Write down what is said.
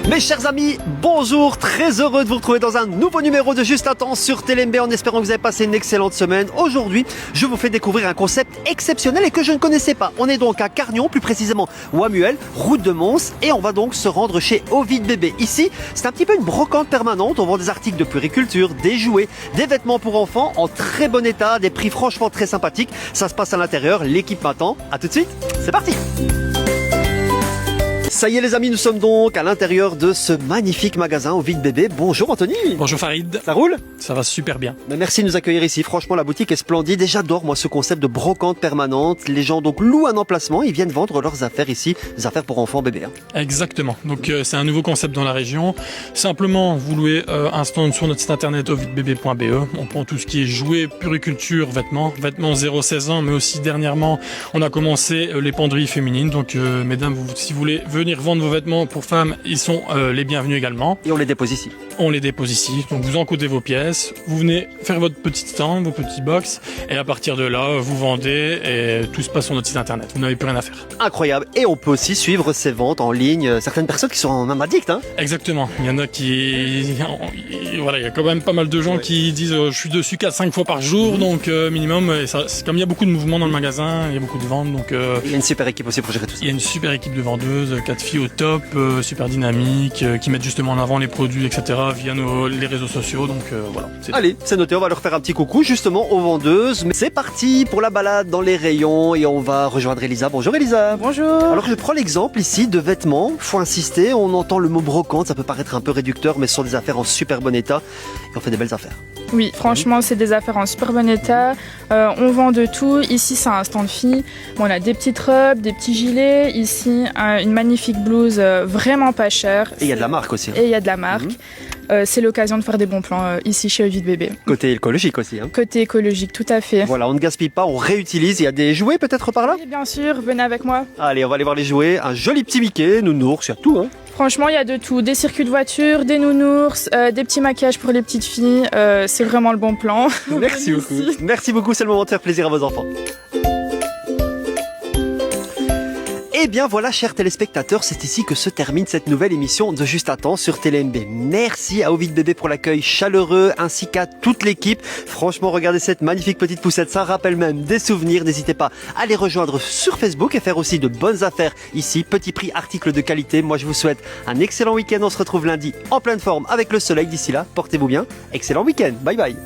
Mes chers amis, bonjour, très heureux de vous retrouver dans un nouveau numéro de Juste à temps sur TLMB en espérant que vous avez passé une excellente semaine. Aujourd'hui, je vous fais découvrir un concept exceptionnel et que je ne connaissais pas. On est donc à Carnion, plus précisément Wamuel, route de Mons, et on va donc se rendre chez Ovid Bébé. Ici, c'est un petit peu une brocante permanente, on vend des articles de puériculture, des jouets, des vêtements pour enfants en très bon état, des prix franchement très sympathiques. Ça se passe à l'intérieur, l'équipe m'attend. À tout de suite, c'est parti! Ça y est les amis, nous sommes donc à l'intérieur de ce magnifique magasin Ovid Bébé. Bonjour Anthony. Bonjour Farid. Ça roule? Ça va super bien. Merci de nous accueillir ici. Franchement, la boutique est splendide et j'adore moi ce concept de brocante permanente. Les gens donc louent un emplacement, ils viennent vendre leurs affaires ici, des affaires pour enfants bébés. Exactement. Donc c'est un nouveau concept dans la région. Simplement, vous louez un stand sur notre site internet ovidbb.be. On prend tout ce qui est jouets, puriculture, vêtements 0-16 ans, mais aussi dernièrement, on a commencé les penderies féminines. Donc mesdames, si vous voulez venir vendre vos vêtements pour femmes, ils sont les bienvenus également. Et on les dépose ici. On les dépose ici, donc vous encodez vos pièces, vous venez faire votre petit stand, vos petits box, et à partir de là, vous vendez et tout se passe sur notre site internet. Vous n'avez plus rien à faire. Incroyable. Et on peut aussi suivre ces ventes en ligne. Certaines personnes qui sont même addictes. Exactement. Il y en a qui... Voilà, il y a quand même pas mal de gens qui disent je suis dessus 4-5 fois par jour, donc minimum. Et ça, comme il y a beaucoup de mouvements dans le magasin, il y a beaucoup de ventes. Donc, il y a une super équipe aussi pour gérer tout ça. Il y a une super équipe de vendeuses, 4 filles au top, super dynamiques, qui mettent justement en avant les produits, etc. via les réseaux sociaux. Donc voilà. Allez, c'est noté, on va leur faire un petit coucou justement aux vendeuses. Mais c'est parti pour la balade dans les rayons et on va rejoindre Elisa. Bonjour Elisa. Bonjour. Alors je prends l'exemple ici de vêtements. Faut insister, on entend le mot brocante, ça peut paraître un peu réducteur, mais ce sont des affaires en super bon état et on fait des belles affaires. Oui, franchement, c'est des affaires en super bon état. On vend de tout. Ici, c'est un stand fille. Bon, on a des petites robes, des petits gilets. Ici, une magnifique blouse vraiment pas chère. Et il y a de la marque aussi. Et il y a de la marque. C'est l'occasion de faire des bons plans ici chez Ovid Bébé. Côté écologique aussi. Côté écologique, tout à fait. Voilà, on ne gaspille pas, on réutilise. Il y a des jouets peut-être par là? Oui, bien sûr, venez avec moi. Allez, on va aller voir les jouets. Un joli petit Mickey, nounours, il y a tout. Franchement, il y a de tout. Des circuits de voiture, des nounours, des petits maquillages pour les petites filles. C'est vraiment le bon plan. Merci beaucoup. Merci beaucoup, c'est le moment de faire plaisir à vos enfants. Et bien voilà, chers téléspectateurs, c'est ici que se termine cette nouvelle émission de Juste à temps sur TLMB. Merci à Ovid Bébé pour l'accueil chaleureux, ainsi qu'à toute l'équipe. Franchement, regardez cette magnifique petite poussette, ça rappelle même des souvenirs. N'hésitez pas à les rejoindre sur Facebook et faire aussi de bonnes affaires ici. Petit prix, articles de qualité. Moi, je vous souhaite un excellent week-end. On se retrouve lundi en pleine forme avec le soleil. D'ici là, portez-vous bien. Excellent week-end. Bye bye.